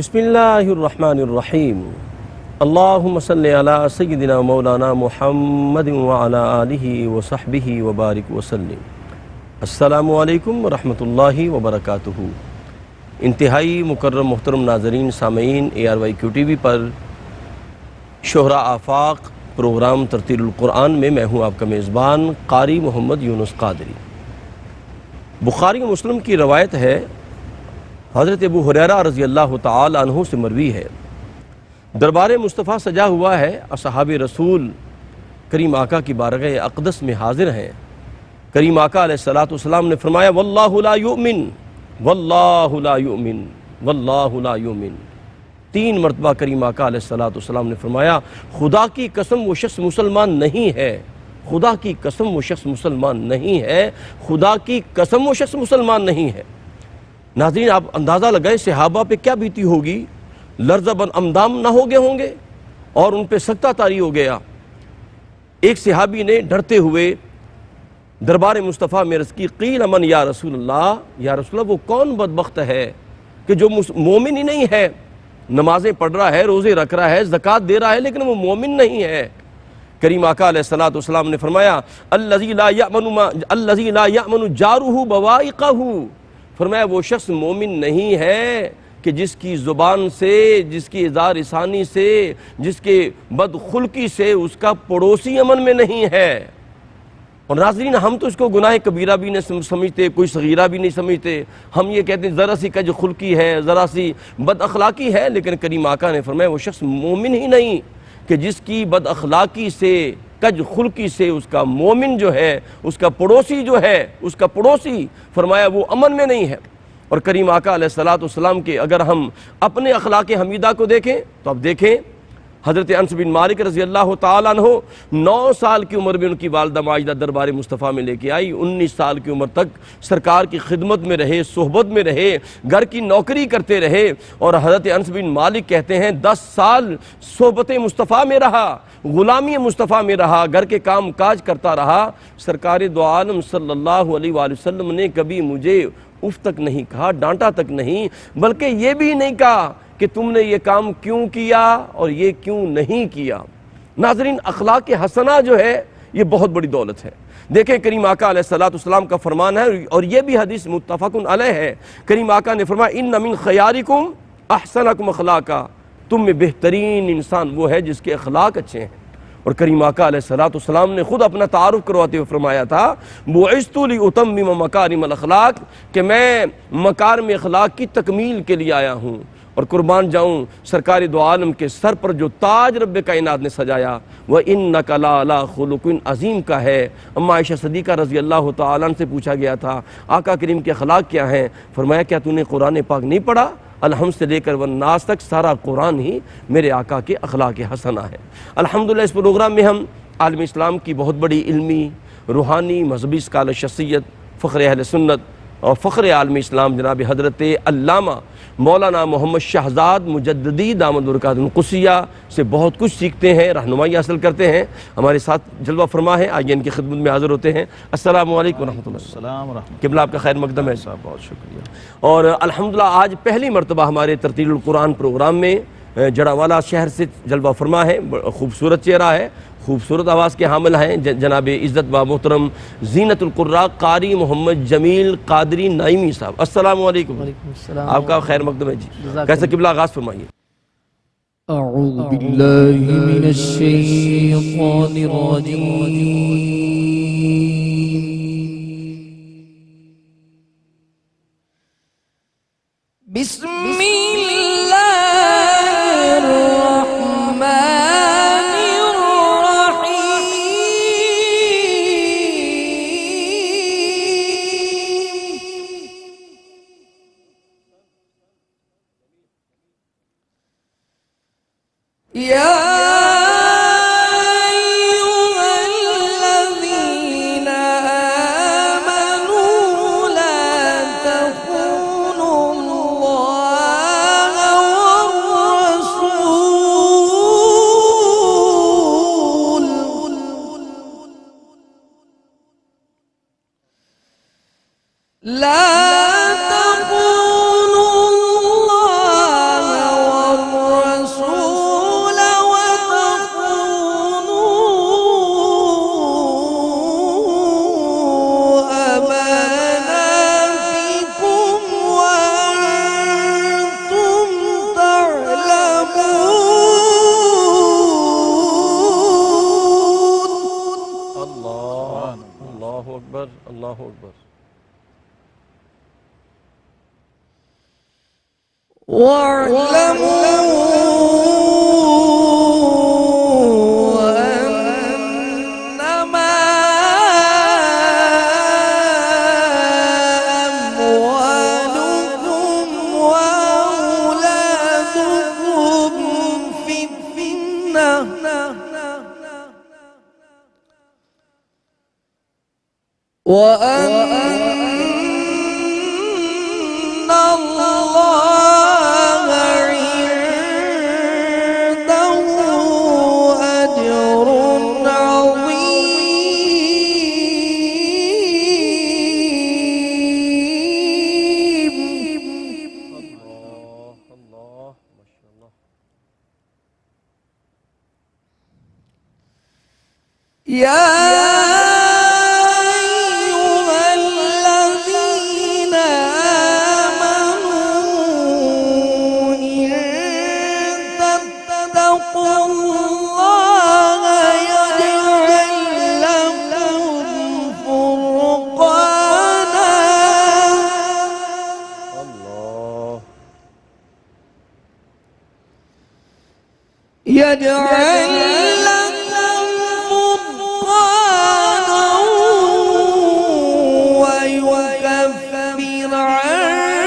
بسم اللہ الرحمن الرحیم اللہم صلی علی سیدنا مولانا محمد وعلی آلہ وصحبہ وبارک وسلم۔ السلام علیکم ورحمۃ اللہ وبرکاتہ۔ انتہائی مکرم محترم ناظرین سامعین ARYQ TV پر شہرا آفاق پروگرام ترتیل القرآن میں میں ہوں آپ کا میزبان قاری محمد یونس قادری۔ بخاری و مسلم کی روایت ہے، حضرت ابو ہریرہ رضی اللہ تعالی عنہ سے مروی ہے، دربار مصطفیٰ سجا ہوا ہے، اصحاب رسول کریم آقا کی بارگاہ اقدس میں حاضر ہیں۔ کریم آقا علیہ السلام نے فرمایا واللہ لا یؤمن واللہ لا یؤمن واللہ لا یؤمن۔ 3 مرتبہ کریم آقا علیہ السلام نے فرمایا خدا کی قسم وہ شخص مسلمان نہیں ہے، خدا کی قسم وہ شخص مسلمان نہیں ہے، خدا کی قسم وہ شخص مسلمان نہیں ہے۔ ناظرین آپ اندازہ لگائیں صحابہ پہ کیا بیتی ہوگی، لرزہ بن امدام نہ ہو گئے ہوں گے اور ان پہ سکتہ طاری ہو گیا۔ ایک صحابی نے ڈرتے ہوئے دربار مصطفیٰ میں عرض کی قیل من یا رسول اللہ وہ کون بدبخت ہے کہ جو مومن ہی نہیں ہے، نمازیں پڑھ رہا ہے، روزے رکھ رہا ہے، زکوٰۃ دے رہا ہے، لیکن وہ مومن نہیں ہے۔ کریم آقا علیہ السلام نے فرمایا الذی لا یأمن جارہ بوائقہ، فرمایا وہ شخص مومن نہیں ہے کہ جس کی زبان سے، جس کی اظہار لسانی سے، جس کے بدخلقی سے اس کا پڑوسی امن میں نہیں ہے۔ اور ناظرین ہم تو اس کو گناہ کبیرہ بھی نہیں سمجھتے، کوئی صغیرہ بھی نہیں سمجھتے، ہم یہ کہتے ہیں ذرا سی کج خلقی ہے، ذرا سی بد اخلاقی ہے، لیکن کریم آقا نے فرمایا وہ شخص مومن ہی نہیں کہ جس کی بد اخلاقی سے، کج خلقی سے اس کا مومن جو ہے، اس کا پڑوسی جو ہے، اس کا پڑوسی فرمایا وہ امن میں نہیں ہے۔ اور کریم آقا علیہ السلام کے اگر ہم اپنے اخلاق حمیدہ کو دیکھیں تو اب دیکھیں حضرت انس بن مالک رضی اللہ تعالیٰ عنہ 9 سال کی عمر میں ان کی والدہ ماجدہ دربار مصطفیٰ میں لے کے آئی، 19 سال کی عمر تک سرکار کی خدمت میں رہے، صحبت میں رہے، گھر کی نوکری کرتے رہے، اور حضرت انس بن مالک کہتے ہیں 10 سال صحبت مصطفیٰ میں رہا، غلامی مصطفیٰ میں رہا، گھر کے کام کاج کرتا رہا۔ سرکار دو عالم صلی اللہ علیہ وآلہ وسلم نے کبھی مجھے اف تک نہیں کہا، ڈانٹا تک نہیں، بلکہ یہ بھی نہیں کہا کہ تم نے یہ کام کیوں کیا اور یہ کیوں نہیں کیا۔ ناظرین اخلاق حسنہ جو ہے یہ بہت بڑی دولت ہے۔ دیکھیں کریم آقا علیہ السلام کا فرمان ہے، اور یہ بھی حدیث متفق علیہ ہے۔ کریم آقا نے فرمایا ان من خیارکم احسنکم اخلاقا، تم میں بہترین انسان وہ ہے جس کے اخلاق اچھے ہیں۔ اور کریم آقا علیہ السلام نے خود اپنا تعارف کرواتے ہوئے فرمایا تھا بعثت لأتمم مکارم الاخلاق، کہ میں مکارم اخلاق کی تکمیل کے لیے آیا ہوں۔ اور قربان جاؤں سرکار دو عالم کے سر پر جو تاج رب کائنات نے سجایا وَإِنَّكَ لَعَلَىٰ خُلُقٍ عظیم کا ہے۔ اما عائشہ صدیقہ رضی اللہ تعالیٰ عنہ سے پوچھا گیا تھا آقا کریم کے اخلاق کیا ہیں، فرمایا کیا تو نے قرآن پاک نہیں پڑھا؟ الحمد سے لے کر والناس تک سارا قرآن ہی میرے آقا کے اخلاق حسنہ ہے۔ الحمدللہ اس پروگرام میں ہم عالم اسلام کی بہت بڑی علمی، روحانی، مذہبی اسکالر شخصیت، فخر اہل سنت اور فخر عالم اسلام جناب حضرت علامہ مولانا محمد شہزاد مجددی دامت برکاتہ القدسیہ سے بہت کچھ سیکھتے ہیں، رہنمائی حاصل کرتے ہیں۔ ہمارے ساتھ جلوہ فرما ہے، آئیے ان کی خدمت میں حاضر ہوتے ہیں۔ السلام علیکم ورحمۃ اللہ۔ السلام ورحمۃ قبلہ آپ کا خیر مقدم ہے صاحب، بہت شکریہ۔ اور الحمدللہ آج پہلی مرتبہ ہمارے ترتیل القرآن پروگرام میں جڑاوالا شہر سے جلوہ فرما ہے، خوبصورت چہرہ ہے، خوبصورت آواز کے حامل ہیں جناب عزت با محترم زینت القراء قاری محمد جمیل قادری نائمی صاحب۔ السلام علیکم۔ وعلیکم السلام، آپ کا خیر مقدم ہے جی۔ کیسے قبلہ آغاز فرمائیے۔ اعوذ باللہ من الشیطان الرجیم، بسم اللہ الرحمن الرحیم، یا لا تخونوا الله واعلموا أنما أموالكم وأولادكم فتنة وأن الله عنده أجر عظيم. الله ما شاء الله. يا أيها الذين آمنوا إن تتقوا الله يجعل لكم فرقانا الله يجعل لكم فرقانا ويكفر عنكم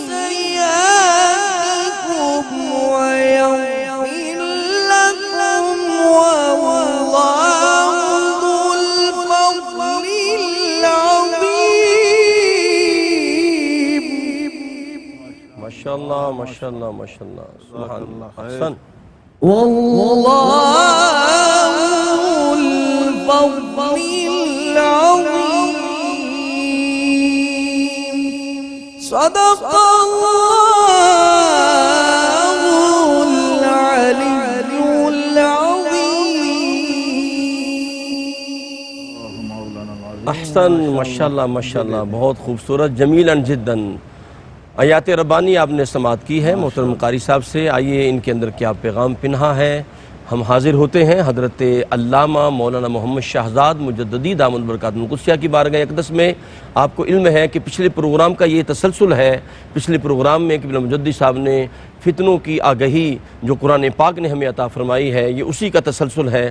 سيئاتكم ويغفر لكم والله ذو الفضل العظيم. ما شاء الله ما شاء الله ما شاء الله. سبحان الله. أحسن. والله ذو الفضل العظيم. صدق الله العلي العظيم. احسن ماشاءاللہ ماشاءاللہ، بہت خوبصورت، جمیلا جدا. آیات ربانی آپ نے سماعت کی ہے محترم قاری صاحب سے. آئیے ان کے اندر کیا پیغام پنہا ہے. ہم حاضر ہوتے ہیں حضرت علامہ مولانا محمد شہزاد مجددی دامت برکاتہ القدسیہ کی بارگاہ اقدس میں. آپ کو علم ہے کہ پچھلے پروگرام کا یہ تسلسل ہے. پچھلے پروگرام میں قبلہ مجددی صاحب نے فتنوں کی آگہی جو قرآن پاک نے ہمیں عطا فرمائی ہے، یہ اسی کا تسلسل ہے.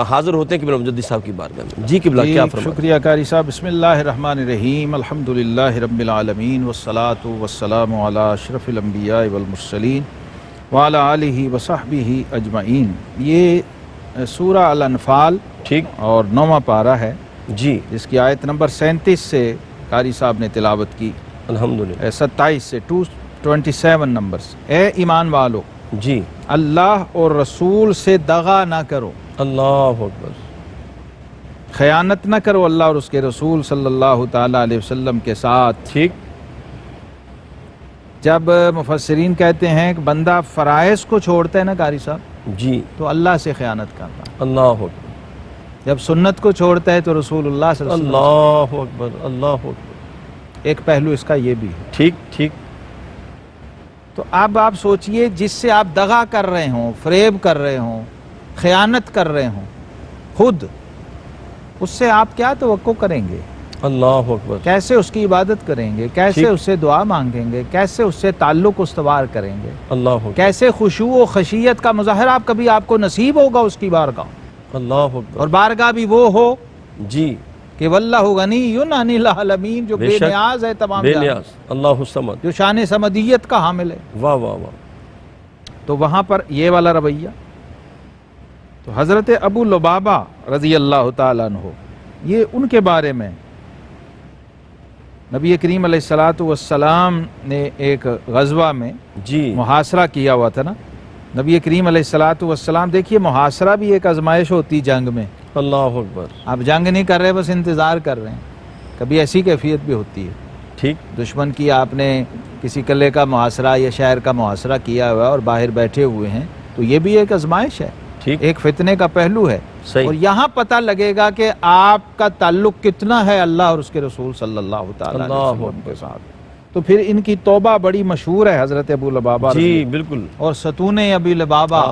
حاضر ہوتے ہیں قبلہ مجددی صاحب کی بارگاہ میں. جی قبلہ کیا فرمائیں؟ شکریہ قاری صاحب. بسم اللہ الرحمن الرحیم. الحمدللہ رب العالمین والصلاة والسلام علی اشرف الانبیاء والمرسلین وعلی آلہ وصحبہ اجمعین. یہ سورہ الانفال ٹھیک اور 9واں پارہ ہے جی. جس کی آیت نمبر 37 سے قاری صاحب نے تلاوت کی. الحمدللہ 27 سے 227 نمبرز. اے ایمان والو، جی. اللہ اور رسول سے دغا نہ کرو، اللہ اکبر. خیانت نہ کرو اللہ اور اس کے رسول صلی اللہ تعالیٰ علیہ وسلم کے ساتھ. ٹھیک. جب مفسرین کہتے ہیں کہ بندہ فرائض کو چھوڑتا ہے نا قاری صاحب، جی. تو اللہ سے خیانت کرتا ہے. اللہ اکبر. جب سنت کو چھوڑتا ہے تو رسول اللہ صلی اللہ علیہ وسلم. اللہ اکبر. اللہ اکبر. ایک پہلو اس کا یہ بھی ہے. ٹھیک ٹھیک. تو اب آپ سوچئے، جس سے آپ دغا کر رہے ہوں، فریب کر رہے ہوں، خیانت کر رہے ہوں خود، اس سے آپ کیا توقع کریں گے؟ اللہ اکبر. کیسے اس کی عبادت کریں گے؟ کیسے ٹھیک. اس سے دعا مانگیں گے؟ کیسے اس سے تعلق استوار کریں گے؟ اللہ اکبر. کیسے خشوع و خشیت کا مظاہرہ آپ کو نصیب ہوگا اس کی بارگاہ؟ اللہ اکبر. اور بارگاہ بھی وہ ہو جی. کہ واللہ غنی عن العالمین، جو بے شک نیاز ہے تمام بے جہان، نیاز. اللہ الصمد. جو شان صمدیت کا حامل ہے. واہ واہ واہ. تو وہاں پر یہ والا رویہ. تو حضرت ابو لبابہ رضی اللہ تعالیٰ عنہ، یہ ان کے بارے میں نبی کریم علیہ السلام نے ایک غزوہ میں جی. محاصرہ کیا ہوا تھا نا. نبی کریم علیہ السلام، دیکھیے محاصرہ بھی ایک آزمائش ہوتی جنگ میں. اللہ اکبر. آپ جنگ نہیں کر رہے، بس انتظار کر رہے ہیں. کبھی ایسی کیفیت بھی ہوتی ہے. ٹھیک. دشمن کی آپ نے کسی قلعے کا محاصرہ یا شہر کا محاصرہ کیا ہوا اور باہر بیٹھے ہوئے ہیں، تو یہ بھی ایک آزمائش ہے. ٹھیک. ایک فتنے کا پہلو ہے. صحیح. اور یہاں پتہ لگے گا کہ آپ کا تعلق کتنا ہے اللہ اور اس کے رسول صلی اللہ تعالیٰ علیہ وسلم کے ساتھ. تو پھر ان کی توبہ بڑی مشہور ہے حضرت ابو لبابہ جی بالکل. اور ستون ابو لبابہ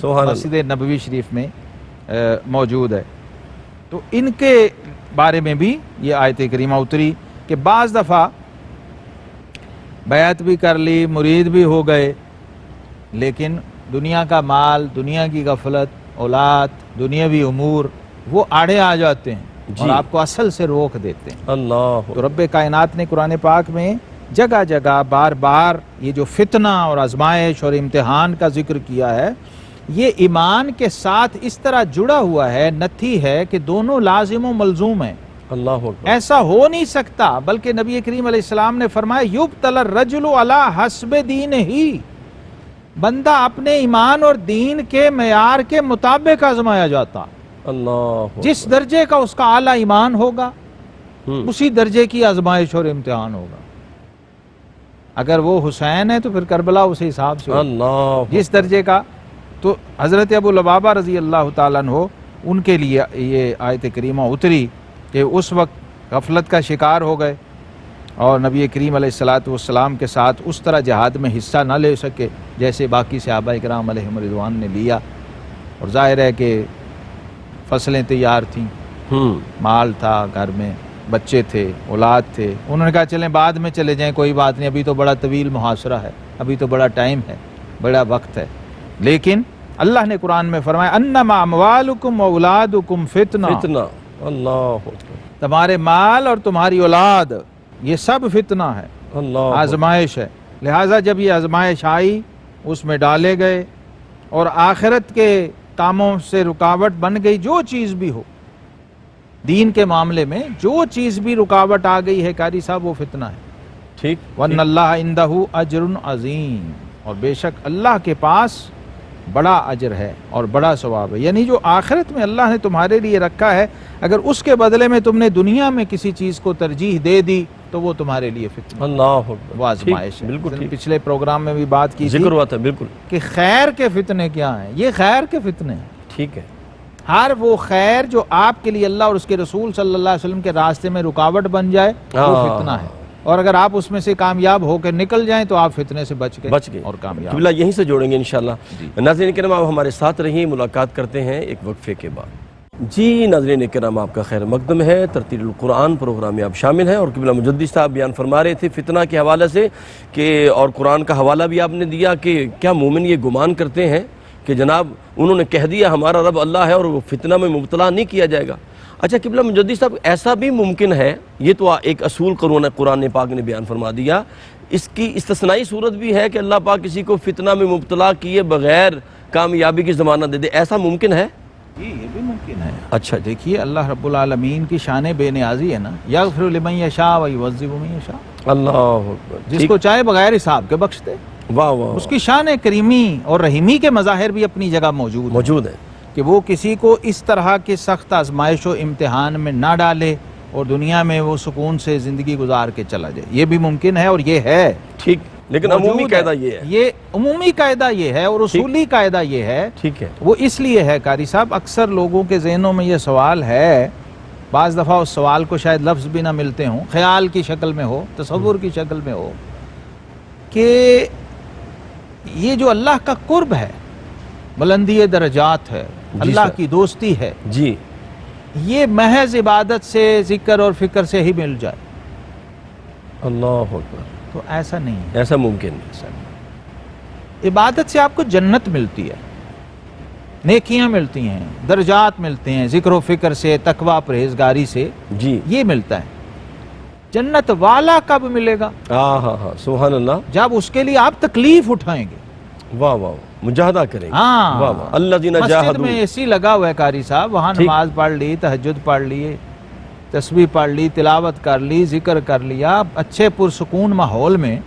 سبحان اللہ. مسجد نبوی شریف میں موجود ہے. تو ان کے بارے میں بھی یہ آیت کریمہ اتری کہ بعض دفعہ بیعت بھی کر لی، مرید بھی ہو گئے، لیکن دنیا کا مال، دنیا کی غفلت، اولاد، دنیاوی امور وہ آڑے آ جاتے ہیں اور آپ کو اصل سے روک دیتے ہیں۔ اللہ تو رب کائنات نے قرآن پاک میں جگہ جگہ بار بار یہ جو فتنہ اور آزمائش اور امتحان کا ذکر کیا ہے، یہ ایمان کے ساتھ اس طرح جڑا ہوا ہے، نتھی ہے کہ دونوں لازم و ملزوم ہیں۔ اللہ اکبر۔ ایسا ہو نہیں سکتا، بلکہ نبی کریم علیہ السلام نے فرمایا یبتلی الرجل علی حسب دینہ، بندہ اپنے ایمان اور دین کے معیار کے مطابق آزمایا جاتا۔ اللہ جس درجے کا اس کا اعلیٰ ایمان ہوگا اسی درجے کی آزمائش اور امتحان ہوگا۔ اگر وہ حسین ہے تو پھر کربلا اسی حساب سے ہوگا۔ اللہ جس درجے کا، تو حضرت ابو لبابہ رضی اللہ تعالیٰ عنہ ان کے لیے یہ آیت کریمہ اتری کہ اس وقت غفلت کا شکار ہو گئے اور نبی کریم علیہ السلام کے ساتھ اس طرح جہاد میں حصہ نہ لے سکے جیسے باقی صحابہ کرام علیہم رضوان نے لیا، اور ظاہر ہے کہ فصلیں تیار تھیں، مال تھا گھر میں، بچے تھے، اولاد تھے، انہوں نے کہا چلیں بعد میں چلے جائیں، کوئی بات نہیں، ابھی تو بڑا طویل محاصرہ ہے، ابھی تو بڑا ٹائم ہے، بڑا وقت ہے۔ لیکن اللہ نے قرآن میں فرمایا انما اموالکم و اولادکم فتنہ، فتنہ، اللہ اکبر، تمہارے مال اور تمہاری اولاد یہ سب فتنہ ہے، اللہ آزمائش ہے۔ لہٰذا جب یہ آزمائش آئی اس میں ڈالے گئے اور آخرت کے کاموں سے رکاوٹ بن گئی، جو چیز بھی ہو دین کے معاملے میں جو چیز بھی رکاوٹ آ گئی ہے قاری صاحب وہ فتنہ ہے۔ ٹھیک، وَأَنَّ اللَّهَ عِنْدَهُ أَجْرٌ عَظِيمٌ، اور بے شک اللہ کے پاس بڑا اجر ہے اور بڑا ثواب ہے، یعنی جو آخرت میں اللہ نے تمہارے لیے رکھا ہے، اگر اس کے بدلے میں تم نے دنیا میں کسی چیز کو ترجیح دے دی تو وہ تمہارے لیے فتنہ، اللہ اکبر، وہ آزمائش ہے۔ بالکل ٹھیک، پچھلے پروگرام میں بھی بات کی تھی ذکر ہوا تھا، بالکل کہ خیر کے فتنے کیا ہیں، یہ خیر کے فتنے ہیں۔ ٹھیک ہے، ہر وہ خیر جو آپ کے لیے اللہ اور اس کے رسول صلی اللہ علیہ وسلم کے راستے میں رکاوٹ بن جائے وہ فتنہ ہے، اور اگر آپ اس میں سے کامیاب ہو کے نکل جائیں تو آپ فتنے سے بچ گئے اور کامیاب۔ قبلہ یہیں سے جوڑیں گے انشاءاللہ۔ ناظرین کرام آپ ہمارے ساتھ رہیں، ملاقات کرتے ہیں ایک وقفے کے بعد۔ جی ناظرین کرام آپ کا خیر مقدم ہے، ترتیل القرآن پروگرام میں آپ شامل ہیں، اور قبلہ مجدد صاحب بیان فرما رہے تھے فتنہ کے حوالے سے کہ، اور قرآن کا حوالہ بھی آپ نے دیا کہ کیا مومن یہ گمان کرتے ہیں کہ جناب انہوں نے کہہ دیا ہمارا رب اللہ ہے اور وہ فتنہ میں مبتلا نہیں کیا جائے گا۔ اچھا قبلہ مجدد صاحب ایسا بھی ممکن ہے، یہ تو ایک اصول قرآن پاک نے بیان فرما دیا، اس کی استثنائی صورت بھی ہے کہ اللہ پاک کسی کو فتنہ میں مبتلا کیے بغیر کامیابی کی ضمانت دے دے، ایسا ممکن ہے؟ جی یہ بھی ممکن ہے۔ اچھا دیکھیے اللہ رب العالمین کی شان بے نیازی ہے نا، یغفر لمن یشاء و یعذب من یشاء، اللہ اکبر، جس کو چاہے بغیر حساب کے بخش دے۔ واہ واہ، اس کی شان کریمی اور رحیمی کے مظاہر بھی اپنی جگہ موجود ہے کہ وہ کسی کو اس طرح کے سخت آزمائش و امتحان میں نہ ڈالے اور دنیا میں وہ سکون سے زندگی گزار کے چلا جائے، یہ بھی ممکن ہے اور یہ ہے ٹھیک، لیکن عمومی قاعدہ یہ ہے، یہ عمومی قاعدہ یہ ہے اور اصولی قاعدہ یہ ہے، ٹھیک ہے، وہ اس لیے ہے قاری صاحب اکثر لوگوں کے ذہنوں میں یہ سوال ہے، بعض دفعہ اس سوال کو شاید لفظ بھی نہ ملتے ہوں، خیال کی شکل میں ہو، تصور کی شکل میں ہو، کہ یہ جو اللہ کا قرب ہے، بلندی درجات ہے، اللہ کی دوستی ہے، جی یہ محض عبادت سے، ذکر اور فکر سے ہی مل جائے، اللہ اکبر، تو ایسا نہیں ہے۔ ایسا ممکن نہیں، ایسا نہیں۔ عبادت سے آپ کو جنت ملتی ہے، نیکیاں ملتی ہیں، درجات ملتے ہیں، ذکر و فکر سے، تقوی پرہیزگاری سے جی یہ ملتا ہے۔ جنت والا کب ملے گا؟ ہاں سبحان اللہ، جب اس کے لیے آپ تکلیف اٹھائیں گے، واہ واہ، مجاہدہ کریں گے، ہاں، واہ واہ، الذین مسجد جاہدوا، میں اے سی لگا ہوا ہے قاری صاحب، وہاں ٹھیک، نماز پڑھ لی، تہجد پڑھ لیے، تسبیح پڑھ لی، تلاوت کر لی، ذکر کر لیا اچھے پرسکون ماحول میں،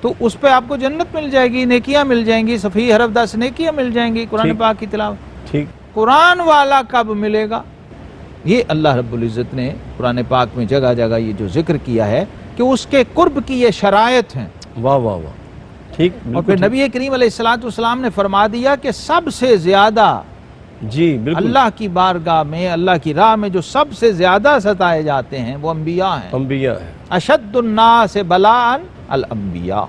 تو اس پہ آپ کو جنت مل جائے گی، نیکیاں مل جائیں گی، صفحہ حرف 10 نیکیاں مل جائیں گی قرآن ٹھیک، پاک کی تلاوت۔ ٹھیک، قرآن والا کب ملے گا؟ یہ اللہ رب العزت نے قرآن پاک میں جگہ جگہ یہ جو ذکر کیا ہے کہ اس کے قرب کی یہ شرائط ہیں، واہ واہ واہ، ٹھیک، اور پھر نبی کریم علیہ السلام نے فرما دیا کہ سب سے زیادہ جی بالکل، اللہ کی بارگاہ میں، اللہ کی راہ میں جو سب سے زیادہ ستائے جاتے ہیں وہ انبیاء ہیں۔ انبیاء ہے، اشد الناس بلاء الانبیاء،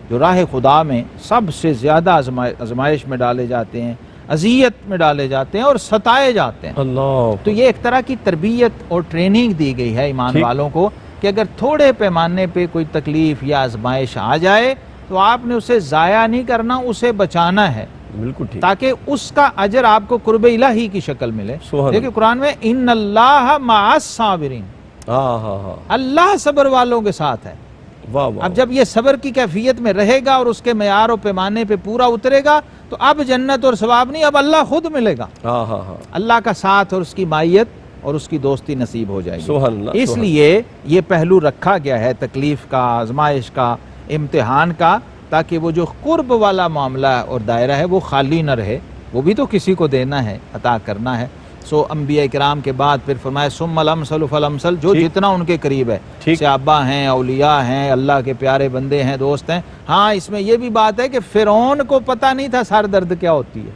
جو راہ خدا میں سب سے زیادہ آزمائش میں ڈالے جاتے ہیں، اذیت میں ڈالے جاتے ہیں اور ستائے جاتے ہیں۔ اللہ، تو یہ ایک طرح کی تربیت اور ٹریننگ دی گئی ہے ایمان ٹھیک، والوں کو کہ اگر تھوڑے پیمانے پہ کوئی تکلیف یا آزمائش آ جائے تو آپ نے اسے ضائع نہیں کرنا، اسے بچانا ہے، بالکل ٹھیک، تاکہ اس کا اجر آپ کو قرب الہی کی شکل ملے۔ سبحان دیکھیں قرآن میں ان اللہ مع الصابرین، ہاں ہاں ہاں، اللہ صبر والوں کے ساتھ ہے۔ واہ واہ، اب جب یہ صبر کی کیفیت میں رہے گا اور اس کے معیار و پیمانے پہ پورا اترے گا تو اب جنت اور ثواب نہیں، اب اللہ خود ملے گا، ہاں ہاں ہاں، اللہ کا ساتھ اور اس کی معیت اور اس کی دوستی نصیب ہو جائے گی۔ سبحان اللہ، اس سبحان لیے یہ پہلو رکھا گیا ہے تکلیف کا، آزمائش کا، امتحان کا، تاکہ وہ جو قرب والا معاملہ اور دائرہ ہے وہ خالی نہ رہے، وہ بھی تو کسی کو دینا ہے، عطا کرنا ہے۔ سو انبیاء کرام کے بعد پھر فرمایا ثم الامثل فالامثل، جو ٹھیک، جتنا ان کے قریب ہے، ٹھیک، صحابہ ہیں، اولیاء ہیں، اللہ کے پیارے بندے ہیں، دوست ہیں۔ ہاں اس میں یہ بھی بات ہے کہ فرعون کو پتہ نہیں تھا سر درد کیا ہوتی ہے۔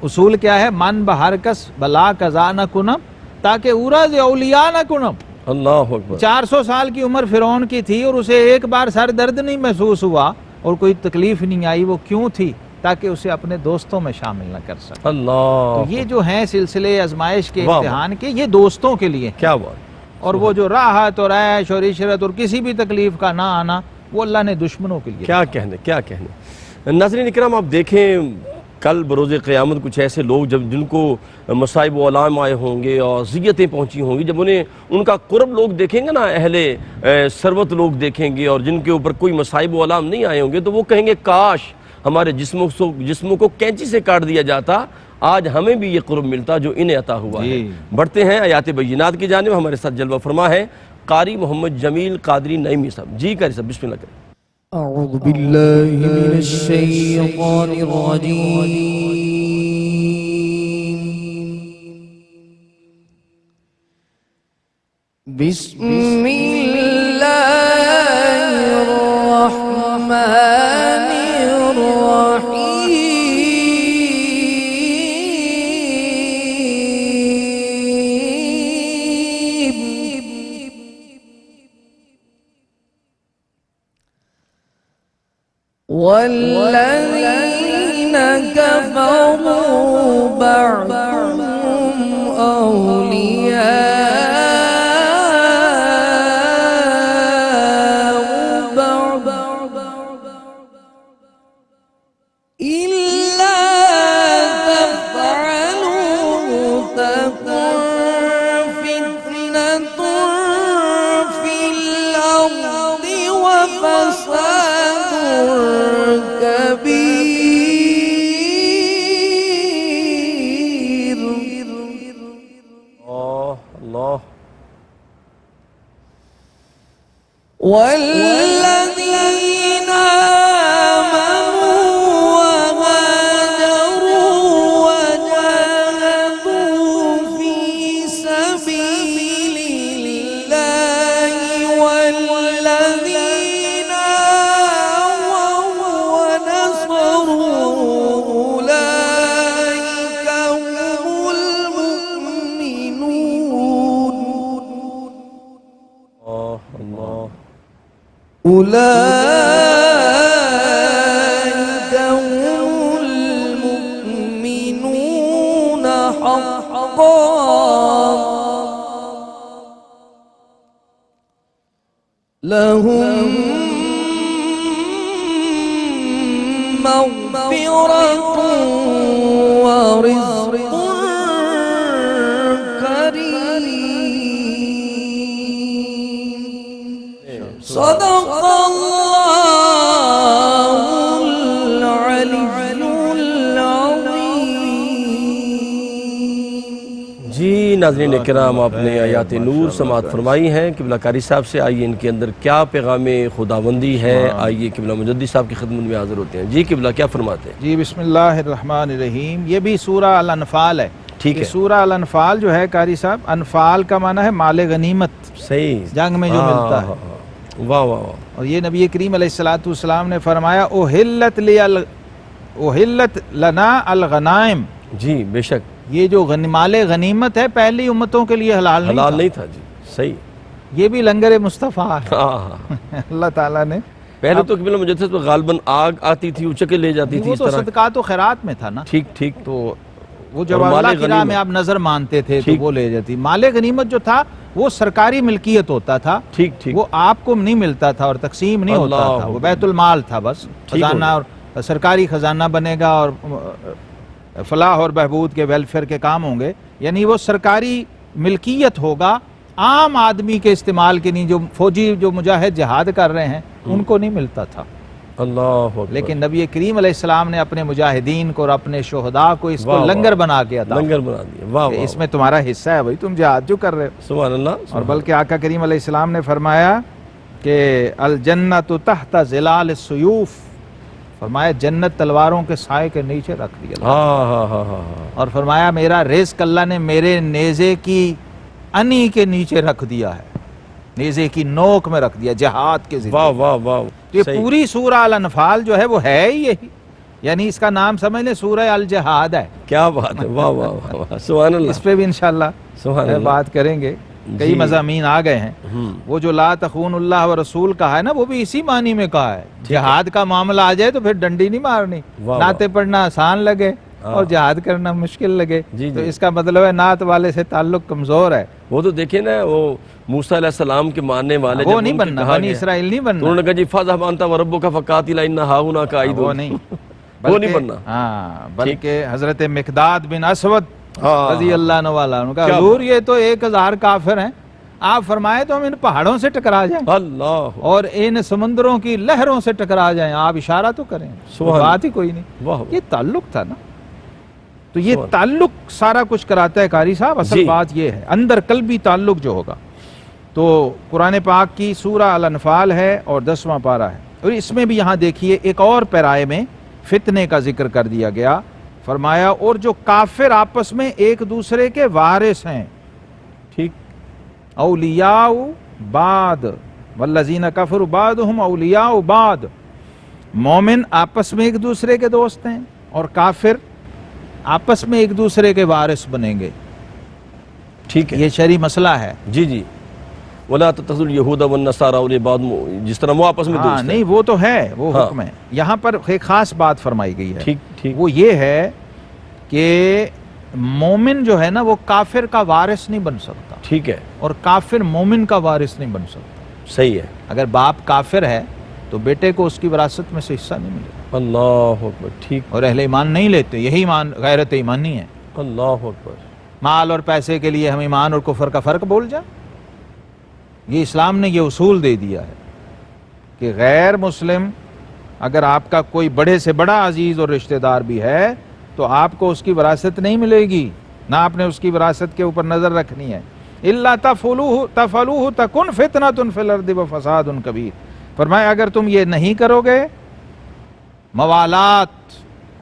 اصول کیا ہے؟ من بہر کس بلا قضا نہ کنم تاکہ اورز اولیاء نہ کنم۔ اللہ اکبر، 400 سال کی عمر فرعون کی تھی اور اسے ایک بار سر درد نہیں محسوس ہوا اور کوئی تکلیف نہیں آئی، وہ کیوں تھی؟ تاکہ اسے اپنے دوستوں میں شامل نہ کر سکے۔ اللہ، تو یہ جو ہیں سلسلے آزمائش کے، واہ، امتحان کے، یہ دوستوں کے لیے، کیا بات، اور وہ جو راحت اور عیش اور عشرت اور کسی بھی تکلیف کا نہ آنا وہ اللہ نے دشمنوں کے لیے۔ کیا کہنے، کیا کہنے۔ ناظرین اکرام، آپ دیکھیں کل بروز قیامت کچھ ایسے لوگ جن کو مصائب و علام آئے ہوں گے اور اذیتیں پہنچی ہوں گی، جب انہیں ان کا قرب لوگ دیکھیں گے نا، اہل ثروت لوگ دیکھیں گے اور جن کے اوپر کوئی مصائب و علام نہیں آئے ہوں گے، تو وہ کہیں گے کاش ہمارے جسموں کو کینچی سے کاٹ دیا جاتا، آج ہمیں بھی یہ قرب ملتا جو انہیں عطا ہوا ہے۔ بڑھتے ہیں آیات بینات کی جانب، ہمارے ساتھ جلوہ فرما ہے قاری محمد جمیل قادری نعیمی صاحب۔ جی قاری صاحب، بسم اللہ کریں۔ أعوذ بالله من الشيطان الرجيم بسم الله الرحمن الرحيم والذين كفروا بعضهم أولياء بعض إلا تفعلوا تكن فتنة في الأرض وفساد كبير اللہ، والذين آمنوا وهاجروا وجاهدوا في سبيل الله والذين آووا ونصروا أولئك هم المؤمنون اللہ، أولئك هم المؤمنون حقا لهم مغفرة ورزق كريم صدق الله العلي العظيم جی ناظرین اکرام، آپ نے آیات نور سماعت فرمائی ہیں قبلہ قاری صاحب سے۔ آئیے ان کے اندر کیا پیغام خداوندی ہے، آئیے قبلہ مجدد صاحب کی خدمت میں حاضر ہوتے ہیں۔ جی قبلہ کیا فرماتے ہیں؟ جی بسم اللہ الرحمن الرحیم، یہ بھی سورہ الانفال ہے۔ ٹھیک ہے، یہ سورہ الانفال جو ہے قاری صاحب، انفال کا معنی ہے مال غنیمت، صحیح، جنگ میں جو ملتا ہے۔ واہ واہ واہ، اور یہ نبی کریم علیہ السلام نے فرمایا احلت لنا الغنائم، جی بے شک، یہ جو مال غنیمت ہے پہلی امتوں کے لیے حلال حلال نہیں نہیں تھا، جی صحیح، تھا، یہ بھی لنگر مصطفیٰ ہے ہاں، اللہ تعالیٰ نے۔ پہلے تو قبلہ مجدد میں غالباً آگ آتی تھی، اچکے لے جاتی تھی وہ اس تو طرح، صدقات و خیرات میں تھا نا، ٹھیک ٹھیک، تو وہ جب اور مال اللہ کی راہ غنیمت، میں آپ نظر مانتے تھے تو ٹھیک، وہ لے جاتی۔ مال غنیمت جو تھا وہ سرکاری ملکیت ہوتا تھا، ٹھیک ٹھیک، وہ آپ کو نہیں ملتا تھا اور تقسیم نہیں ہوتا اللہ تھا، وہ بیت المال تھا بس، ٹھیک ہو خزانہ، گیا۔ اور سرکاری خزانہ بنے گا اور فلاح اور بہبود کے ویلفیئر کے کام ہوں گے، یعنی وہ سرکاری ملکیت ہوگا، عام آدمی کے استعمال کے نہیں، جو فوجی جو مجاہد جہاد کر رہے ہیں ان کو نہیں ملتا تھا۔ اللہ اکبر، لیکن نبی کریم علیہ السلام نے اپنے مجاہدین کو اور اپنے شہداء کو اس کو واہ واہ، لنگر بنا کے عطا لنگر بنا دیا، واہ کہ واہ، اس میں تمہارا حصہ ہے بھائی، تم جہاد جو کر رہے ہو۔ سبحان اللہ، اور سبحان بلکہ آقا کریم علیہ السلام نے فرمایا کہ الجنت تحت ظلال السیوف، فرمایا جنت تلواروں کے سائے کے نیچے رکھ دیا، اللہ، ہاں ہاں ہاں ہاں ہاں، اور فرمایا میرا رزق اللہ نے میرے نیزے کی انی کے نیچے رکھ دیا ہے، نیزے کی نوک میں رکھ دیا، جہاد کے ذریعے۔ واہ واہ واہ، تو یہ صحیح، پوری سورہ الانفال جو ہے وہ ہے ہی یہی، یعنی اس کا نام سمجھ لیں سورہ الجہاد ہے۔ کیا بات ہے، واہ واہ واہ واہ، سبحان اللہ، اس پہ بھی انشاءاللہ سبحان اللہ، بات کریں گے، کئی جی، مضامین آ گئے ہیں۔ وہ جو لا تخون اللہ و رسول کہا ہے نا، وہ بھی اسی معنی میں کہا ہے، جہاد کا معاملہ آ جائے تو پھر ڈنڈی نہیں مارنی، واہ نعتیں پڑھنا آسان لگے اور جہاد کرنا مشکل لگے، جی تو جی، اس کا مطلب ہے نعت والے سے تعلق کمزور ہے، وہ تو دیکھیں نا، وہ موسیٰ علیہ السلام کے ماننے والے وہ جب نہیں ان سے بننا، کہا بنی گیا، اسرائیل نہیں تو انہوں بننا، نے کہا جی فَاذْهَبْ أَنْتَ وَرَبُّكَ فَقَاتِلَا إِنَّا هَاهُنَا قَاعِدُونَ، وہ نہیں، وہ نہیں بننا، ہاں، بلکہ حضرت مقداد بن اسود ہاں، رضی اللہ عنہ والا، انہوں نے کہا کیا حضور یہ تو 1000 کافر ہیں، آپ فرمائے تو ہم ان پہاڑوں سے ٹکرا جائیں اللہ، اور ان سمندروں کی لہروں سے ٹکرا جائیں، آپ اشارہ تو کریں، سبحان بات ہی کوئی نہیں، واہ، یہ تعلق تھا نا، تو یہ سبحان، تعلق سارا کچھ کراتا ہے قاری صاحب، اصل جی، بات یہ ہے اندر قلبی تعلق جو ہوگا۔ تو قرآن پاک کی سورہ الانفال ہے اور 10واں پارہ ہے، اور اس میں بھی یہاں دیکھیے ایک اور پیرائے میں فتنے کا ذکر کر دیا گیا، فرمایا اور جو کافر آپس میں ایک دوسرے کے وارث ہیں، ٹھیک، اولیاء بعد والذین کفروا بعضهم اولیاء بعد، مومن آپس میں ایک دوسرے کے دوست ہیں اور کافر آپس میں ایک دوسرے کے وارث بنیں گے، ٹھیک ہے، یہ شرعی مسئلہ ہے۔ جی جی، وَلَا تَتَّخِذُوا الْيَهُودَ وَالنَّصَارَىٰ أَوْلِيَاءَ بَعْضُهُمْ، جس طرح وہ آپس میں ہاں دوست ہیں، نہیں وہ تو ہے، وہ ہاں، حکم ہے، یہاں پر ایک خاص بات فرمائی گئی ہے، ٹھیک ٹھیک، وہ یہ ہے کہ مومن جو ہے نا وہ کافر کا وارث نہیں بن سکتا، ٹھیک ہے، اور کافر مومن کا وارث نہیں بن سکتا۔ صحیح ہے، اگر باپ کافر ہے تو بیٹے کو اس کی وراثت میں سے حصہ نہیں ملے گا، اللہ اکبر، ٹھیک، اور اہل ایمان نہیں لیتے، یہی ایمان غیرت ایمانی ہے۔ اللہ اکبر، مال اور پیسے کے لیے ہم ایمان اور کفر کا فرق بول جائیں، یہ اسلام نے یہ اصول دے دیا ہے کہ غیر مسلم اگر آپ کا کوئی بڑے سے بڑا عزیز اور رشتہ دار بھی ہے تو آپ کو اس کی وراثت نہیں ملے گی، نہ آپ نے اس کی وراثت کے اوپر نظر رکھنی ہے۔ الا تفعلوه تکن فتنۃ فی الارض وفساد کبیر، فرمایا اگر تم یہ نہیں کرو گے، موالات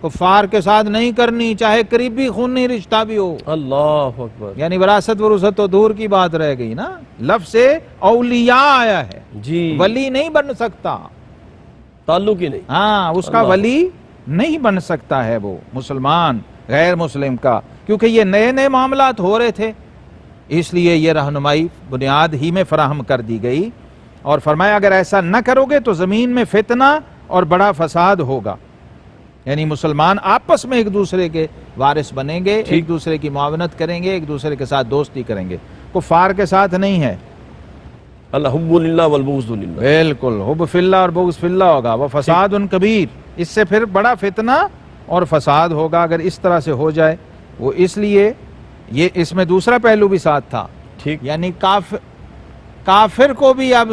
کفار کے ساتھ نہیں کرنی، چاہے قریبی خونی رشتہ بھی ہو، اللہ اکبر، یعنی وراثت ورثت تو دور کی بات رہ گئی نا، لفظ اولیاء آیا ہے، جی، ولی نہیں بن سکتا، تعلق ہی نہیں، ہاں اس کا اللہ، ولی نہیں بن سکتا ہے وہ مسلمان غیر مسلم کا، کیونکہ یہ نئے نئے معاملات ہو رہے تھے، اس لیے یہ رہنمائی بنیاد ہی میں فراہم کر دی گئی، اور فرمایا اگر ایسا نہ کرو گے تو زمین میں فتنہ اور بڑا فساد ہوگا، یعنی مسلمان آپس میں ایک دوسرے کے وارث بنیں گے، ایک دوسرے کی معاونت کریں گے، ایک دوسرے کے ساتھ دوستی کریں گے، کفار کے ساتھ نہیں ہے، اللہ حب للہ والبغض للہ، بالکل حب فی اللہ اور بغض فی اللہ ہوگا، وہ فساد کبیر، اس سے پھر بڑا فتنہ اور فساد ہوگا اگر اس طرح سے ہو جائے۔ وہ اس لیے یہ اس میں دوسرا پہلو بھی ساتھ تھا، ٹھیک، یعنی کافر کو بھی اب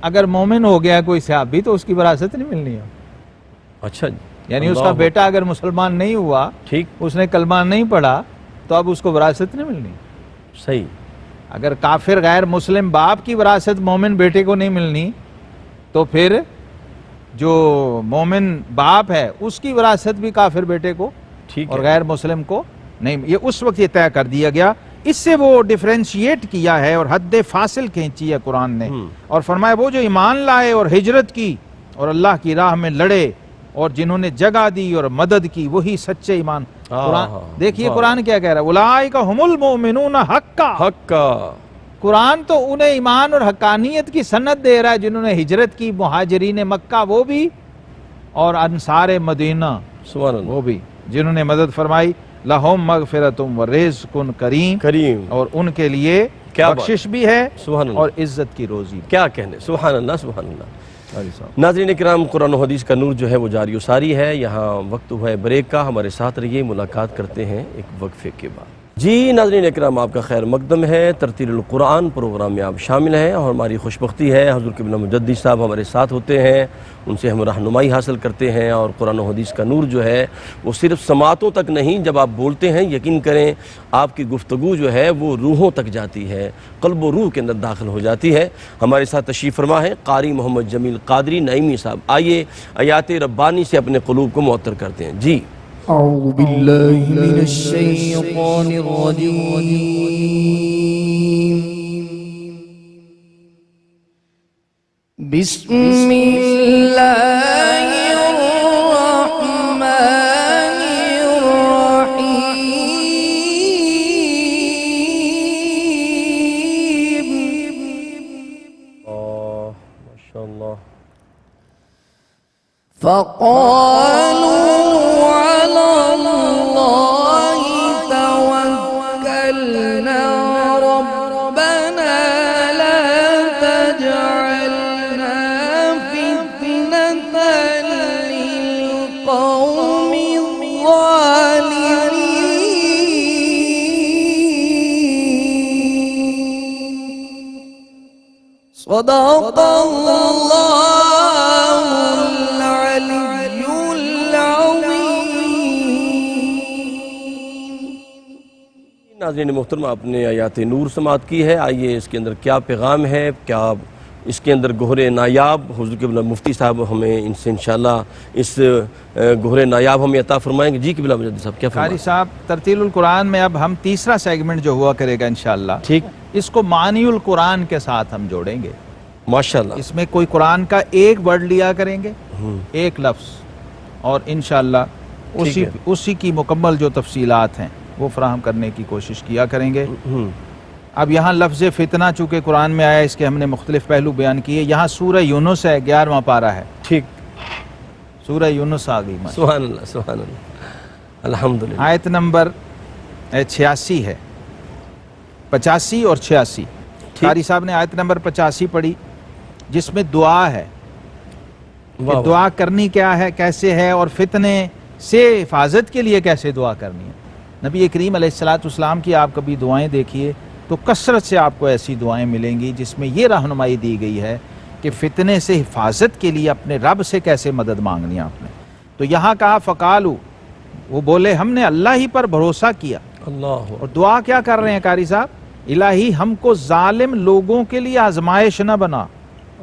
اگر مومن ہو گیا کوئی صحابی تو اس کی وراثت نہیں ملنی ہے، اچھا جی، یعنی اس کا بیٹا اگر مسلمان نہیں ہوا، ٹھیک، اس نے کلمہ نہیں پڑھا تو اب اس کو وراثت نہیں ملنی۔ صحیح، اگر کافر غیر مسلم باپ کی وراثت مومن بیٹے کو نہیں ملنی تو پھر جو مومن باپ ہے اس کی وراثت بھی کافر بیٹے کو ٹھیک اور ہے، غیر مسلم کو نہیں، یہ اس وقت یہ طے کر دیا گیا، اس سے وہ ڈیفرینشیٹ کیا ہے اور حد فاصل کھینچی ہے قرآن نے، اور فرمایا وہ جو ایمان لائے اور ہجرت کی اور اللہ کی راہ میں لڑے اور جنہوں نے جگہ دی اور مدد کی وہی سچے ایمان۔ قرآن دیکھیے قرآن کیا کہہ رہا ہے، اولئک هم المؤمنون حقا، حق کا، قرآن تو انہیں ایمان اور حقانیت کی سند دے رہا ہے جنہوں نے ہجرت کی، مہاجرین مکہ وہ بھی اور انصار مدینہ سبحان اللہ، وہ بھی، جنہوں نے مدد فرمائی، لہم مغفرۃ ورزق کریم، کریم، اور ان کے لیے کیا بات، بخشش بھی ہے سبحان اللہ، اور عزت کی روزی بھی۔ کیا کہنے، سبحان اللہ سبحان اللہ۔ علی صاحب، ناظرین کرام، قرآن و حدیث کا نور جو ہے وہ جاری و ساری ہے۔ یہاں وقت ہوا ہے بریک کا، ہمارے ساتھ رہیے، ملاقات کرتے ہیں ایک وقفے کے بعد۔ جی ناظرین اکرام، آپ کا خیر مقدم ہے، ترتیل القرآن پروگرام میں آپ شامل ہیں، اور ہماری خوش بختی ہے حضور قبلہ مجدد صاحب ہمارے ساتھ ہوتے ہیں، ان سے ہم رہنمائی حاصل کرتے ہیں، اور قرآن و حدیث کا نور جو ہے وہ صرف سماعتوں تک نہیں، جب آپ بولتے ہیں یقین کریں آپ کی گفتگو جو ہے وہ روحوں تک جاتی ہے، قلب و روح کے اندر داخل ہو جاتی ہے۔ ہمارے ساتھ تشریف فرما ہے قاری محمد جمیل قادری نعیمی صاحب، آئیے آیات ربانی سے اپنے قلوب کو معطر کرتے ہیں۔ جی أعوذ بالله من الشيطان الرجيم بسم الله الرحمن الرحيم ماشاء اللہ۔ فقالوا على الله توكلنا ربنا لا تجعلنا فتنة للقوم الظالمين صدق الله العلي العظيم۔ ناظرین محترم، آپ نے آیات نور سماعت کی ہے، آئیے اس کے اندر کیا پیغام ہے، کیا اس کے اندر گوہر نایاب حضور قبلہ مفتی صاحب ہمیں ان سے انشاءاللہ اس گوہر نایاب ہمیں عطا فرمائیں گے۔ جی قبلہ مجدد صاحب کیا قاری فرمائیں؟ صاحب، ترتیل القرآن میں اب ہم تیسرا سیگمنٹ جو ہوا کرے گا انشاءاللہ، ٹھیک، اس کو معنی القرآن کے ساتھ ہم جوڑیں گے۔ ماشاءاللہ۔ اس میں کوئی قرآن کا ایک ورڈ لیا کریں گے، ایک لفظ، اور انشاءاللہ اسی کی مکمل جو تفصیلات ہیں وہ فراہم کرنے کی کوشش کیا کریں گے۔ اب یہاں لفظ فتنہ چونکہ قرآن میں آیا، اس کے ہم نے مختلف پہلو بیان کیے۔ یہاں سورہ یونس ہے، 11واں پارہ ہے، ٹھیک، سورہ یونس آ گئی، سبحان اللہ سبحان اللہ، الحمدللہ۔ آیت نمبر 86 ہے، 85 اور 86۔ قاری صاحب نے آیت نمبر 85 پڑھی جس میں دعا ہے کہ دعا کرنی کیا ہے، کیسے ہے، اور فتنے سے حفاظت کے لیے کیسے دعا کرنی ہے۔ نبی کریم علیہ السلام کی آپ کبھی دعائیں دیکھیے تو کثرت سے آپ کو ایسی دعائیں ملیں گی جس میں یہ رہنمائی دی گئی ہے کہ فتنے سے حفاظت کے لیے اپنے رب سے کیسے مدد مانگنی ہے آپ نے۔ تو یہاں کہا فقالو، وہ بولے ہم نے اللہ ہی پر بھروسہ کیا، اللہ اور دعا کیا کر رہے ہیں قاری صاحب؟ الہی ہم کو ظالم لوگوں کے لیے آزمائش نہ بنا،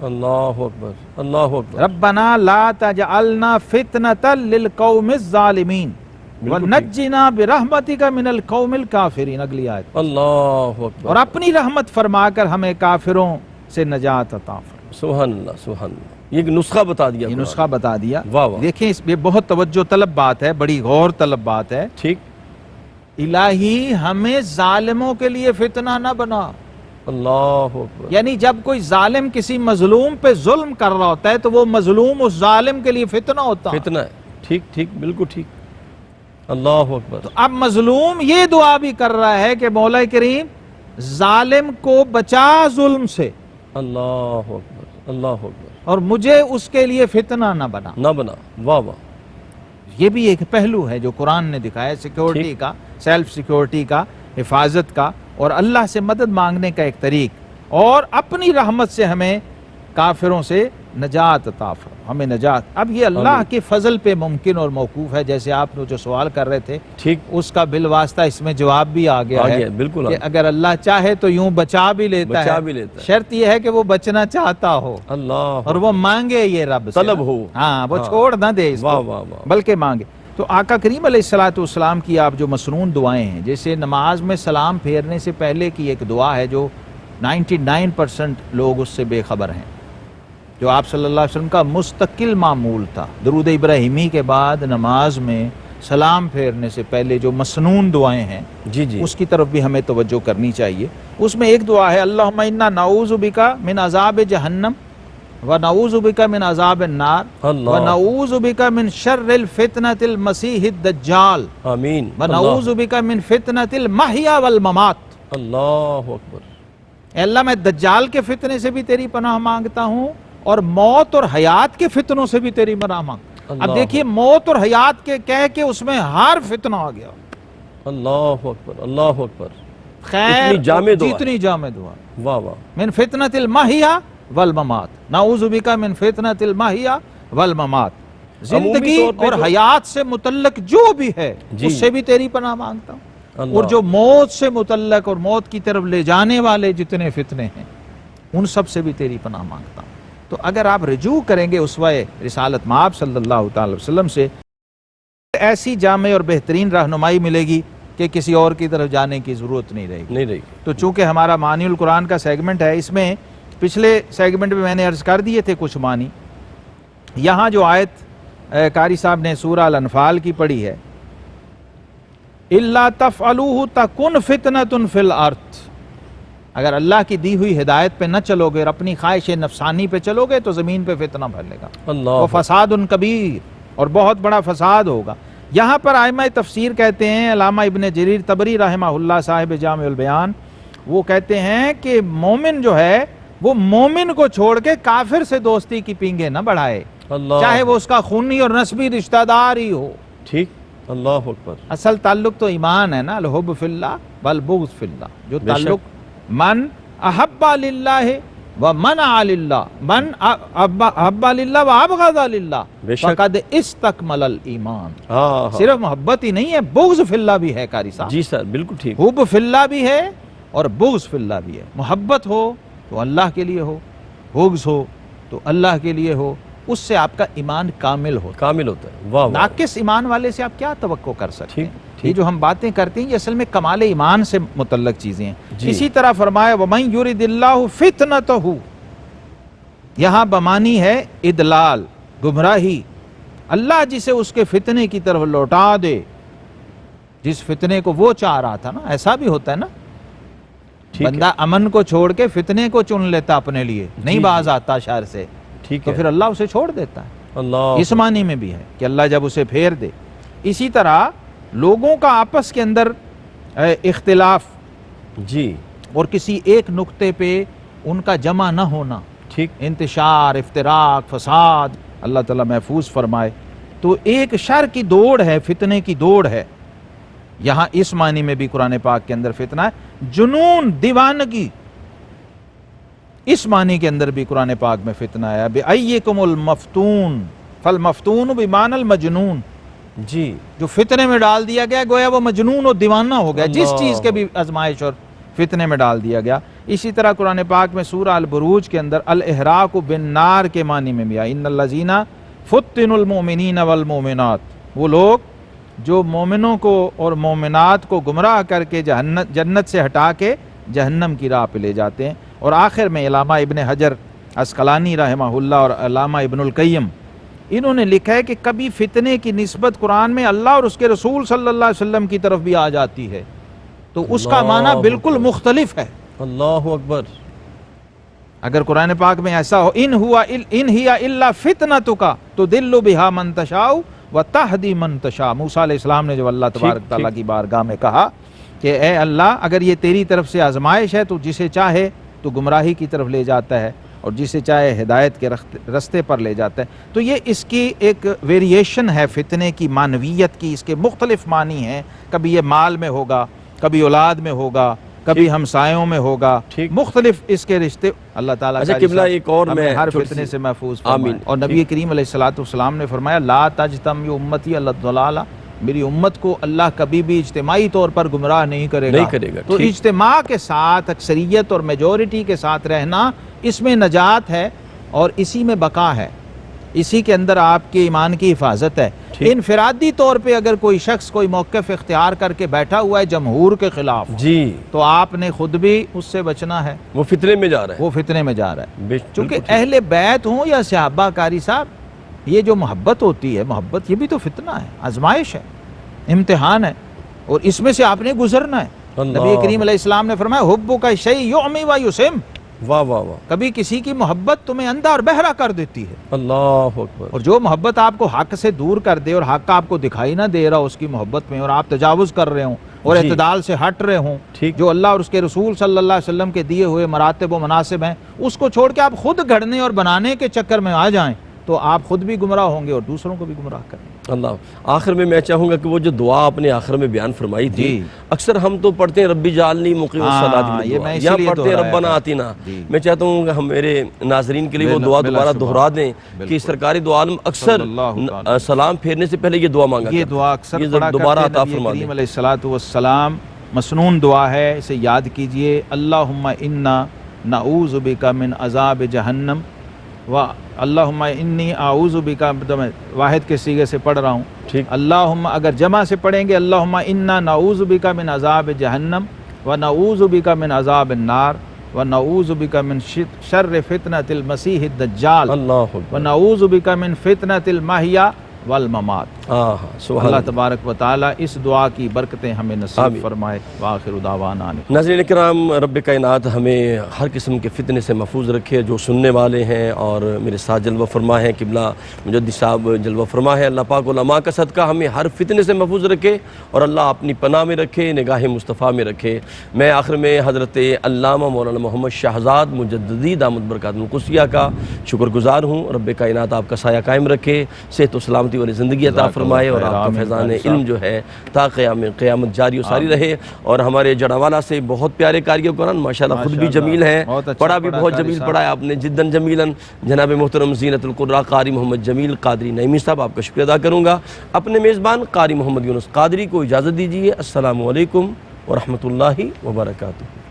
اللہ اکبر اللہ اکبر، ربنا لا تجعلنا فتنة للقوم الظالمین ونجنا برحمتک من القوم الکافرین۔ اگلی آیت، اللہ اکبر، اور اپنی رحمت فرما کر ہمیں کافروں سے نجات عطا فرما۔ سبحان اللہ سبحان اللہ، یہ ایک نسخہ بتا دیا، یہ نسخہ بتا دیا۔ واہ واہ، دیکھیں اس میں بہت توجہ طلب بات ہے، بڑی غور طلب بات ہے۔ ٹھیک، الہی ہمیں ظالموں کے لیے فتنہ نہ بنا، اللہ اکبر، یعنی جب کوئی ظالم کسی مظلوم پہ ظلم کر رہا ہوتا ہے تو وہ مظلوم اس ظالم کے لیے فتنہ ہوتا ہے۔ فتنہ ہے، ٹھیک ٹھیک، بالکل ٹھیک، اللہ اکبر۔ تو اب مظلوم یہ دعا بھی کر رہا ہے کہ مولا کریم ظالم کو بچا ظلم سے، اللہ اکبر اللہ اکبر، اور مجھے اس کے لیے فتنہ نہ بنا۔ نہ بنا، واہ واہ، یہ بھی ایک پہلو ہے جو قرآن نے دکھایا، سیکیورٹی کا، سیلف سیکیورٹی کا، حفاظت کا، اور اللہ سے مدد مانگنے کا ایک طریق، اور اپنی رحمت سے ہمیں کافروں سے نجات عطا فرما، ہمیں نجات۔ اب یہ اللہ کے فضل پہ ممکن اور موقوف ہے، جیسے آپ نے جو سوال کر رہے تھے ٹھیک، اس کا بالواسطہ اس میں جواب بھی آ گیا ہے بالکل کہ اگر اللہ چاہے تو یوں بچا بھی لیتا بچا ہے، بھی لیتا ہے، شرط یہ ہے کہ وہ بچنا چاہتا ہو اللہ اور وہ مانگے یہ رب سے، طلب ہو، ہاں وہ چھوڑ نہ دے اس واہ کو واہ واہ، بلکہ مانگے۔ تو آقا کریم علیہ السلام کی آپ جو مسنون دعائیں ہیں، جیسے نماز میں سلام پھیرنے سے پہلے کی ایک دعا ہے جو 99% لوگ اس سے بے خبر ہیں، جو آپ صلی اللہ علیہ وسلم کا مستقل معمول تھا۔ درود ابراہیمی کے بعد نماز میں سلام پھیرنے سے پہلے جو مسنون دعائیں ہیں جی جی، اس کی طرف بھی ہمیں توجہ کرنی چاہیے۔ اس میں ایک دعا ہے اللہم انا نعوذ بک من عذاب جہنم ونعوذ بک من عذاب النار ونعوذ بک من شر الفتنة المسیح الدجال آمین، ونعوذ بک من فتنة المحیا والممات۔ اللہ اکبر، اے اللہ میں دجال کے فتنے سے بھی تیری پناہ مانگتا ہوں اور موت اور حیات کے فتنوں سے بھی تیری پناہ مانگتا ہوں۔ اب دیکھیے موت اور حیات کے کہہ کے اس میں ہر فتنہ آ گیا۔ اللہ اکبر، اللہ اکبر، خیر اتنی جامع دعا ہے۔ جتنی جامع دعا، واہ واہ، من فتنۃ المحیا والممات، نعوذ بک من فتنۃ المحیا والممات، زندگی طور پہ اور جو- حیات سے متعلق جو بھی ہے جی۔ اس سے بھی تیری پناہ مانگتا ہوں، اللہ، اور جو موت سے متعلق اور موت کی طرف لے جانے والے جتنے فتنے ہیں ان سب سے بھی تیری پناہ مانگتا ہوں۔ تو اگر آپ رجوع کریں گے اسوہ رسالت مآب صلی اللہ تعالی وسلم سے، ایسی جامع اور بہترین رہنمائی ملے گی کہ کسی اور کی طرف جانے کی ضرورت نہیں رہے گی۔ نہیں رہی، تو چونکہ ہمارا معنی القرآن کا سیگمنٹ ہے، اس میں پچھلے سیگمنٹ میں نے عرض کر دیے تھے کچھ معنی۔ یہاں جو آیت قاری صاحب نے سورہ الانفال کی پڑھی ہے، اِلَّا تَفْعَلُوهُ تَكُنْ فِتْنَةٌ فِي الْأَرْضِ، اگر اللہ کی دی ہوئی ہدایت پہ نہ چلو گے اور اپنی خواہش نفسانی پہ چلو گے تو زمین پہ فتنہ پھیلے گا، اللہ، وَفَسَادٌ کبیر، اور بہت بڑا فساد ہوگا۔ یہاں پر ائمہ تفسیر کہتے ہیں، علامہ ابن جریر طبری رحمہ اللہ صاحب جامع البیان، وہ کہتے ہیں کہ مومن جو ہے وہ مومن کو چھوڑ کے کافر سے دوستی کی پینگے نہ بڑھائے، اللہ، چاہے وہ اس کا خونی اور نسبی رشتہ دار ہی ہو۔ ٹھیک، اللہ اکبر، اصل تعلق تو ایمان ہے نا، الحب فی اللہ والبغض فی اللہ، جو بے شک۔ تعلق من احب للہ ومنع للہ، من احب للہ وابغض للہ بے شک۔ فقد استکمل الایمان، ہاں ہاں، صرف محبت ہی نہیں ہے، بغض فی اللہ بھی ہے قاری صاحب، جی سر، بالکل ٹھیک، حب فی اللہ بھی ہے اور بغض فی اللہ بھی ہے۔ محبت ہو تو اللہ کے لیے ہو، بغض ہو تو اللہ کے لیے ہو، اس سے آپ کا ایمان کامل ہو۔ کامل ہوتا ہے، واہ واہ، ناقص ایمان والے سے آپ کیا توقع کر سکتے ہیں؟ ٹھیک، یہ جو ہم باتیں کرتے ہیں یہ اصل میں کمال ایمان سے متعلق چیزیں ہیں۔ جی۔ اسی طرح فرمایا وَمَن يُرِدِ اللَّهُ فِتْنَتَهُ، یہاں بمانی ہے ادلال، گمراہی، اللہ جسے اس کے فتنے کی طرف لوٹا دے، جس فتنے کو وہ چاہ رہا تھا نا، ایسا بھی ہوتا ہے نا، ٹھیک ہے، بندہ امن کو چھوڑ کے فتنے کو چن لیتا اپنے لیے، نہیں جی، باز آتا شر سے، ٹھیک تو ہے، پھر اللہ اسے چھوڑ دیتا ہے۔ اللہ، اس معنی میں بھی ہے کہ اللہ جب اسے پھیر دے۔ اسی طرح لوگوں کا آپس کے اندر اختلاف جی، اور کسی ایک نقطے پہ ان کا جمع نہ ہونا، ٹھیک، انتشار، افتراق، فساد، اللہ تعالیٰ محفوظ فرمائے۔ تو ایک شر کی دوڑ ہے، فتنے کی دوڑ ہے، یہاں اس معنی میں بھی قرآن پاک کے اندر فتنہ ہے، جنون، دیوانگی، اس معنی کے اندر بھی قرآن پاک میں فتنہ ہے، بِأَيِّكُمُ الْمَفْتُونُ فَالْمَفْتُونُ بِمَعْنَى الْمَجْنُونَ، جی، جو فتنے میں ڈال دیا گیا گویا وہ مجنون اور دیوانہ ہو گیا، جس اللہ، چیز کے بھی آزمائش اور فتنے میں ڈال دیا گیا۔ اسی طرح قرآن پاک میں سورہ البروج کے اندر الاحراق بالنار کے معنی میں بھی آیا، ان الذین فتنوا المؤمنین والمؤمنات، وہ لوگ جو مومنوں کو اور مومنات کو گمراہ کر کے جنت سے ہٹا کے جہنم کی راہ پہ لے جاتے ہیں۔ اور آخر میں علامہ ابن حجر عسقلانی رحمہ اللہ اور علامہ ابن القیم، انہوں نے لکھا ہے کہ کبھی فتنے کی نسبت قرآن میں اللہ اور اس کے رسول صلی اللہ علیہ وسلم کی طرف بھی آ جاتی ہے، تو اس کا معنی اللہ بالکل اکبر، مختلف ہے۔ اللہ اکبر، اگر قرآن پاک میں ایسا ہو ان ہی الا فتنتک تضل بہا من تشاء وتہدی من تشاء، موسیٰ علیہ السلام نے جو اللہ تبارک تعالیٰ کی بارگاہ میں کہا کہ اے اللہ اگر یہ تیری طرف سے آزمائش ہے تو جسے چاہے تو گمراہی کی طرف لے جاتا ہے اور جسے چاہے ہدایت کے رستے پر لے جاتا ہے۔ تو یہ اس کی ایک ویریشن ہے فتنے کی، معنویت کی، اس کے مختلف معنی ہیں، کبھی یہ مال میں ہوگا، کبھی اولاد میں ہوگا، کبھی ہمسایوں میں ہوگا، ٹھیک، مختلف اس کے رشتے۔ اللہ تعالیٰ اچھا قبلہ ایک اور ہمیں میں ہر چھوٹی فتنے سی- سے محفوظ فرمائے۔ آمین، اور نبی کریم علیہ الصلوۃ والسلام نے فرمایا لا تجتمع امتی علی الضلالہ، میری امت کو اللہ کبھی بھی اجتماعی طور پر گمراہ نہیں کرے گا۔ تو ٹھیک، اجتماع کے ساتھ، اکثریت اور میجورٹی کے ساتھ رہنا، اس میں نجات ہے اور اسی میں بقا ہے، اسی کے اندر آپ کے ایمان کی حفاظت ہے۔ ٹھیک، انفرادی طور پہ اگر کوئی شخص کوئی موقف اختیار کر کے بیٹھا ہوا ہے جمہور کے خلاف، جی، تو آپ نے خود بھی اس سے بچنا ہے، وہ فتنے میں جا رہا ہے، وہ فتنے میں جا رہا ہے۔ بالکل چونکہ ٹھیک، اہل بیت ہوں یا صحابہ، قاری صاحب، یہ جو محبت ہوتی ہے، محبت یہ بھی تو فتنہ ہے، آزمائش ہے، امتحان ہے، اور اس میں سے آپ نے گزرنا ہے۔ اللہ، نبی کریم علیہ السلام نے فرمایا حب کا شیء یعمی و یسم، واہ واہ واہ، کبھی کسی کی محبت تمہیں اندھا اور بہرا کر دیتی ہے، اللہ اکبر، اور جو محبت آپ کو حق سے دور کر دے اور حق آپ کو دکھائی نہ دے رہا اس کی محبت میں، اور آپ تجاوز کر رہے ہوں اور جی۔ اعتدال سے ہٹ رہے ہوں، ٹھیک۔ جو اللہ اور اس کے رسول صلی اللہ علیہ وسلم کے دیے ہوئے مراتب و مناسب ہیں، اس کو چھوڑ کے آپ خود گھڑنے اور بنانے کے چکر میں آ جائیں تو آپ خود بھی گمراہ ہوں گے اور دوسروں کو بھی گمراہ کریں گے۔ اللہ، آخر میں چاہوں گا کہ وہ جو دعا آپ نے آخر میں بیان فرمائی تھی، جی۔ اکثر ہم تو پڑھتے ہیں ربی جعلنی مقیم الصلاۃ یہ میں اسی یہاں لیے پڑھتے ہیں دہرایا ربنا تھا۔ آتینا۔ جی۔ میں چاہتا ہوں کہ ہم میرے ناظرین کے لیے وہ دعا بلا دوبارہ شبہ۔ دہرا دیں کہ بالکل۔ سرکاری دو عالم اکثر صلی اللہ تعالی سلام پھیرنے سے پہلے یہ دعا مانگا یہ کرتے دعا ہیں۔ اکثر یہ پڑھا دوبارہ کرتے عطا ہیں، نبی فرما کریم دیں۔ علیہ الصلوۃ والسلام، مسنون دعا ہے، اسے یاد کیجئے۔ اللہم انا نعوذ بک من عذاب جہنم و اللہم انی اعوذ بک، واحد کے صیغے سے پڑھ رہا ہوں۔ ٹھیک۔ اللہم اگر جمع سے پڑھیں گے اللہم انا نعوذ بک من عذاب جہنم و نعوذ بک من عذاب النار و نعوذ بک من شر فتنۃ المسیح الدجال اللہ و نعوذ بک من فتنۃ المحیا والممات۔ سبحان اللہ اللہ۔ تبارک و تعالی اس دعا کی برکتیں ہمیں نصیب آمین۔ فرمائے۔ وآخر دعوانا ناظرین کرام، رب کائنات ہمیں ہر قسم کے فتنے سے محفوظ رکھے۔ جو سننے والے ہیں اور میرے ساتھ جلوہ فرما ہے قبلہ مجدد صاحب جلوہ فرما ہے، اللہ پاک علماء کا صدقہ ہمیں ہر فتنے سے محفوظ رکھے اور اللہ اپنی پناہ میں رکھے، نگاہ مصطفیٰ میں رکھے۔ میں آخر میں حضرت علامہ مولانا محمد شہزاد مجددی دامت برکات القدسیہ کا شکر گزار ہوں۔ رب کائنات آپ کا سایہ قائم رکھے، صحت و سلامتی والی زندگی عطا فرمائے اور آپ کا فیضان علم جو ہے تا قیامت جاری و ساری رہے۔ اور ہمارے جڑاوالا سے بہت پیارے قاری قرآن ماشاءاللہ خود بھی جمیل ہیں، پڑھا بھی بہت جمیل پڑھا ہے آپ نے، جداً جمیلاً۔ جناب محترم زینت القراء قاری محمد جمیل قادری نعیمی صاحب، آپ کا شکریہ ادا کروں گا۔ اپنے میزبان قاری محمد یونس قادری کو اجازت دیجیے۔ السلام علیکم ورحمۃ اللہ وبرکاتہ۔